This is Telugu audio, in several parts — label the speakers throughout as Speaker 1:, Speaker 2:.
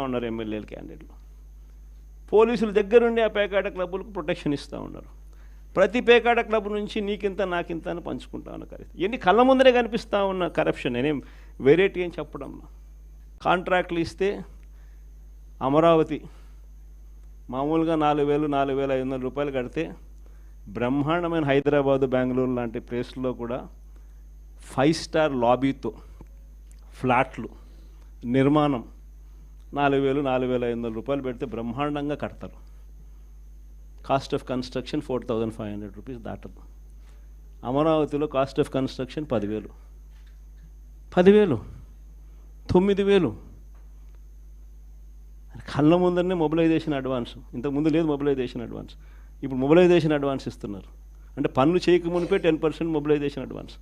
Speaker 1: ఉన్నారు ఎమ్మెల్యేల క్యాండిడేట్లు. పోలీసుల దగ్గరుండి ఆ పేకాట క్లబ్బులకు ప్రొటెక్షన్ ఇస్తూ ఉన్నారు. ప్రతి పేకాట క్లబ్ నుంచి నీకింత నాకింత అని పంచుకుంటా ఉన్న కరెక్ట్. ఎన్ని కళ్ళ ముందరే కనిపిస్తూ ఉన్న కరప్షన్. నేనేం వెరైటీ అని చెప్పడం. కాంట్రాక్ట్లు ఇస్తే అమరావతి మామూలుగా 4,000-4,500 రూపాయలు కడితే బ్రహ్మాండమైన హైదరాబాదు, బెంగళూరు లాంటి ప్లేస్లో కూడా 5 స్టార్ లాబీతో ఫ్లాట్లు నిర్మాణం 4,000-4,500 రూపాయలు పెడితే బ్రహ్మాండంగా కడతారు. కాస్ట్ ఆఫ్ కన్స్ట్రక్షన్ 4,500 రూపీస్ దాటదు. అమరావతిలో కాస్ట్ ఆఫ్ కన్స్ట్రక్షన్ 10,000, 9,000. కళ్ళ ముందరనే మొబిలైజేషన్ అడ్వాన్స్. ఇంతకుముందు లేదు మొబిలైజేషన్ అడ్వాన్స్, ఇప్పుడు మొబిలైజేషన్ అడ్వాన్స్ ఇస్తున్నారు. అంటే పనులు చేయక మునిపే 10% మొబిలైజేషన్ అడ్వాన్స్.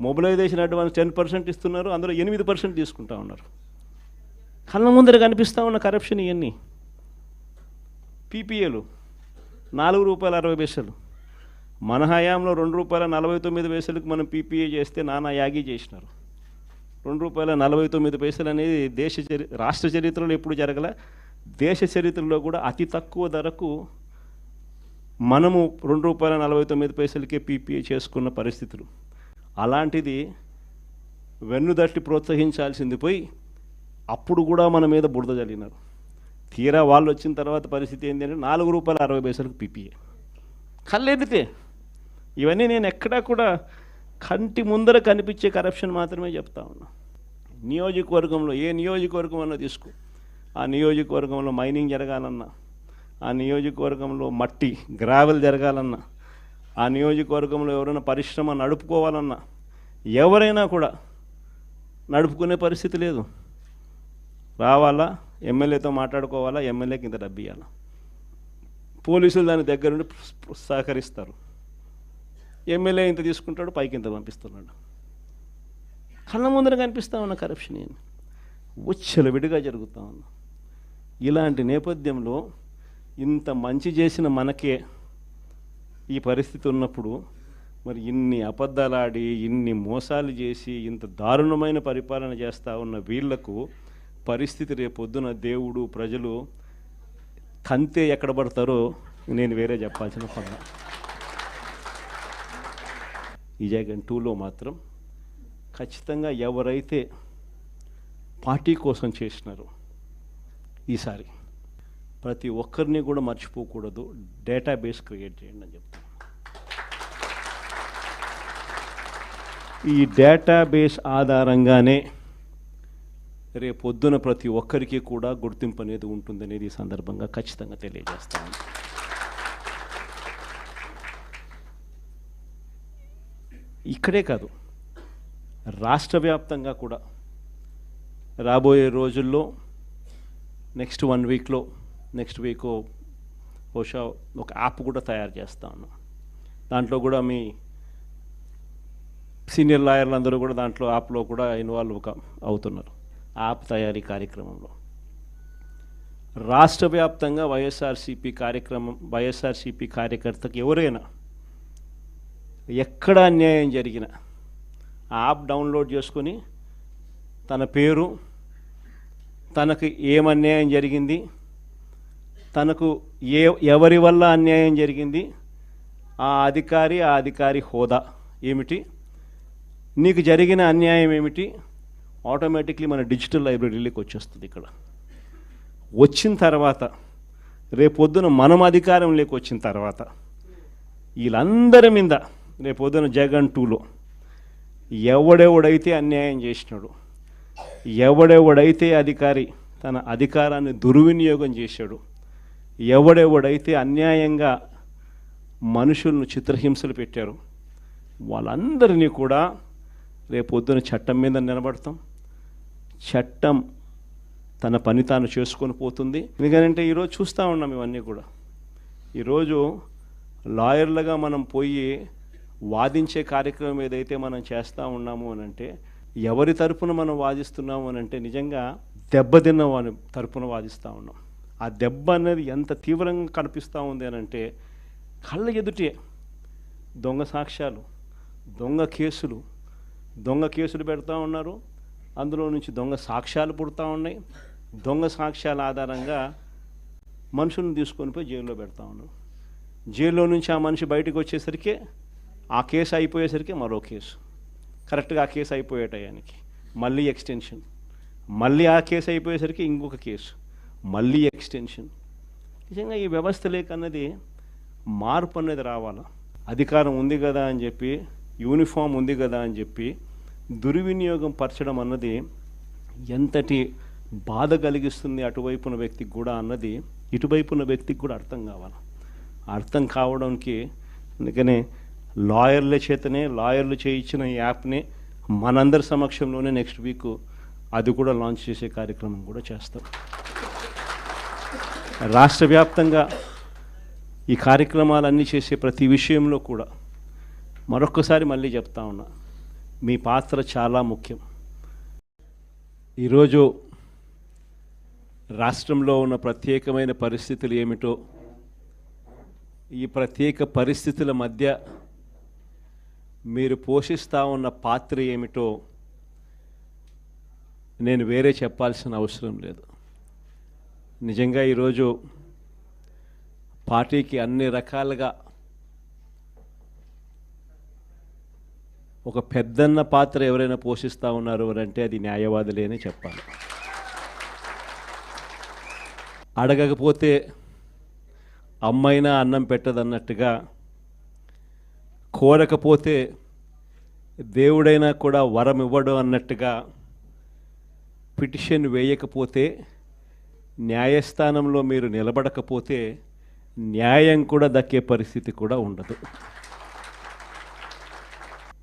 Speaker 1: మొబిలైజేషన్ అడ్వాన్స్ 10% ఇస్తున్నారు, అందులో 8% తీసుకుంటా ఉన్నారు. కళ్ళ ముందర కనిపిస్తూ ఉన్న కరప్షన్ ఇవన్నీ. పీపీఏలు ₹4.60. మన హయాంలో ₹2.49 మనం పీపీఏ చేస్తే నానా యాగి చేసినారు. ₹2.49 అనేది రాష్ట్ర చరిత్రలో ఎప్పుడు జరగలే. దేశ చరిత్రలో కూడా అతి తక్కువ ధరకు మనము ₹2.49 పీపీఏ చేసుకున్న పరిస్థితులు. అలాంటిది వెన్నుదట్టి ప్రోత్సహించాల్సింది పోయి అప్పుడు కూడా మన మీద బురద జల్లినారు. తీరా వాళ్ళు వచ్చిన తర్వాత పరిస్థితి ఏంటి అంటే ₹4.60 పీపీఏ కళ్ళెదితే. ఇవన్నీ నేను ఎక్కడా కూడా కంటి ముందర కనిపించే కరప్షన్ మాత్రమే చెప్తా ఉన్నా. నియోజకవర్గంలో ఏ నియోజకవర్గం అన్నా తీసుకో, ఆ నియోజకవర్గంలో మైనింగ్ జరగాలన్నా, ఆ నియోజకవర్గంలో మట్టి గ్రావెల్ జరగాలన్నా, ఆ నియోజకవర్గంలో ఎవరైనా పరిశ్రమ నడుపుకోవాలన్నా ఎవరైనా కూడా నడుపుకునే పరిస్థితి లేదు. రావాలా, ఎమ్మెల్యేతో మాట్లాడుకోవాలా, ఎమ్మెల్యేకి ఇంత డబ్బు ఇవ్వాలా. పోలీసులు దాని దగ్గర నుండి సహకరిస్తారు. ఎమ్మెల్యే ఇంత తీసుకుంటాడు, పైకి ఇంత పంపిస్తున్నాడు. కళ్ళ ముందర కనిపిస్తూ ఉన్న కరప్షన్ ఏంటి విడిగా జరుగుతూ ఉంది. ఇలాంటి నేపథ్యంలో ఇంత మంచి చేసిన మనకే ఈ పరిస్థితి ఉన్నప్పుడు మరి ఇన్ని అబద్ధాలాడి, ఇన్ని మోసాలు చేసి, ఇంత దారుణమైన పరిపాలన చేస్తూ ఉన్న వీళ్లకు పరిస్థితి రేపొద్దున దేవుడు, ప్రజలు కంతే ఎక్కడ పడతారో నేను వేరే చెప్పాల్సిన పని. ఈ జగన్ 2లో మాత్రం ఖచ్చితంగా ఎవరైతే పార్టీ కోసం చేసినారో ఈసారి ప్రతి ఒక్కరిని కూడా మర్చిపోకూడదు, డేటాబేస్ క్రియేట్ చేయండి అని చెప్తాను. ఈ డేటాబేస్ ఆధారంగానే రేపొద్దున ప్రతి ఒక్కరికి కూడా గుర్తింపు అనేది ఉంటుందనేది ఈ సందర్భంగా ఖచ్చితంగా తెలియజేస్తాను. ఇక్కడే కాదు, రాష్ట్ర వ్యాప్తంగా కూడా రాబోయే రోజుల్లో నెక్స్ట్ 1 వీక్లో, నెక్స్ట్ వీక్ బహుశా ఒక యాప్ కూడా తయారు చేస్తా ఉన్నాం. దాంట్లో కూడా మీ సీనియర్ లాయర్లు అందరూ కూడా దాంట్లో యాప్లో కూడా ఇన్వాల్వ్ అవుతున్నారు. యాప్ తయారీ కార్యక్రమంలో రాష్ట్ర వ్యాప్తంగా వైఎస్ఆర్సీపీ కార్యకర్తకు ఎవరైనా ఎక్కడ అన్యాయం జరిగినా ఆ యాప్ డౌన్లోడ్ చేసుకొని తన పేరు, తనకు ఏమన్యాయం జరిగింది, తనకు ఎవరి వల్ల అన్యాయం జరిగింది, ఆ అధికారి హోదా ఏమిటి, నీకు జరిగిన అన్యాయం ఏమిటి, ఆటోమేటిక్లీ మన డిజిటల్ లైబ్రరీలోకి వచ్చేస్తుంది. ఇక్కడ వచ్చిన తర్వాత రేపొద్దున మనం అధికారంలోకి వచ్చిన తర్వాత వీళ్ళందరి మీద రేపొద్దున జగన్ 2లో ఎవడెవడైతే అన్యాయం చేసినాడు, ఎవడెవడైతే అధికారి తన అధికారాన్ని దుర్వినియోగం చేశాడు, ఎవడెవడైతే అన్యాయంగా మనుషులను చిత్రహింసలు పెట్టారు, వాళ్ళందరినీ కూడా రేపొద్దున చట్టం మీద నిలబడతాం. చట్టం తన పని తాను చేసుకొని పోతుంది. ఎందుకంటే ఈరోజు చూస్తూ ఉన్నాం ఇవన్నీ కూడా. ఈరోజు లాయర్లుగా మనం పోయి వాదించే కార్యక్రమం ఏదైతే మనం చేస్తూ ఉన్నాము అని అంటే, ఎవరి తరపున మనం వాదిస్తున్నాము అని అంటే నిజంగా దెబ్బతిన్న వాని తరపున వాదిస్తూ ఉన్నాం. ఆ దెబ్బ అనేది ఎంత తీవ్రంగా కనిపిస్తూ ఉంది అని అంటే, కళ్ళ ఎదుటే దొంగ సాక్ష్యాలు, దొంగ కేసులు పెడతా ఉన్నారు. అందులో నుంచి దొంగ సాక్ష్యాలు పుడతా ఉన్నాయి. దొంగ సాక్ష్యాల ఆధారంగా మనుషులను తీసుకొని పోయి జైల్లో పెడతా ఉన్నారు. జైల్లో నుంచి ఆ మనిషి బయటకు వచ్చేసరికి ఆ కేసు అయిపోయేసరికి మరో కేసు, కరెక్ట్గా ఆ కేసు అయిపోయే టయానికి మళ్ళీ ఎక్స్టెన్షన్, మళ్ళీ ఆ కేసు అయిపోయేసరికి ఇంకొక కేసు, మళ్ళీ ఎక్స్టెన్షన్. నిజంగా ఈ వ్యవస్థ లేకన్నది మార్పు అనేది రావాలి. అధికారం ఉంది కదా అని చెప్పి, యూనిఫామ్ ఉంది కదా అని చెప్పి దుర్వినియోగం పరచడం అన్నది ఎంతటి బాధ కలిగిస్తుంది అటువైపున వ్యక్తికి కూడా అన్నది ఇటువైపున వ్యక్తికి కూడా అర్థం కావాలి. అర్థం కావడానికి అందుకనే లాయర్లు చేయించిన ఈ యాప్ని మనందరి సమక్షంలోనే నెక్స్ట్ వీక్ అది కూడా లాంచ్ చేసే కార్యక్రమం కూడా చేస్తాం. రాష్ట్ర వ్యాప్తంగా ఈ కార్యక్రమాలన్నీ చేసే ప్రతి విషయంలో కూడా మరొక్కసారి మళ్ళీ చెప్తా ఉన్నా, మీ పాత్ర చాలా ముఖ్యం. ఈరోజు రాష్ట్రంలో ఉన్న ప్రత్యేకమైన పరిస్థితులు ఏమిటో, ఈ ప్రత్యేక పరిస్థితుల మధ్య మీరు పోషిస్తూ ఉన్న పాత్ర ఏమిటో నేను వేరే చెప్పాల్సిన అవసరం లేదు. నిజంగా ఈరోజు పార్టీకి అన్ని రకాలుగా ఒక పెద్దన్న పాత్ర ఎవరైనా పోషిస్తూ ఉన్నారు అంటే అది న్యాయవాదులే అని చెప్పాలి. అడగకపోతే అమ్మైనా అన్నం పెట్టదన్నట్టుగా, కోరకపోతే దేవుడైనా కూడా వరం ఇవ్వడు అన్నట్టుగా, పిటిషన్ వేయకపోతే, న్యాయస్థానంలో మీరు నిలబడకపోతే న్యాయం కూడా దక్కే పరిస్థితి కూడా ఉండదు.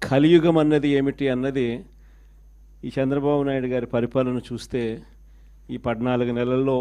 Speaker 1: కలియుగం అన్నది ఏమిటి అన్నది ఈ చంద్రబాబు నాయుడు గారి పరిపాలన చూస్తే ఈ 14 నెలల్లో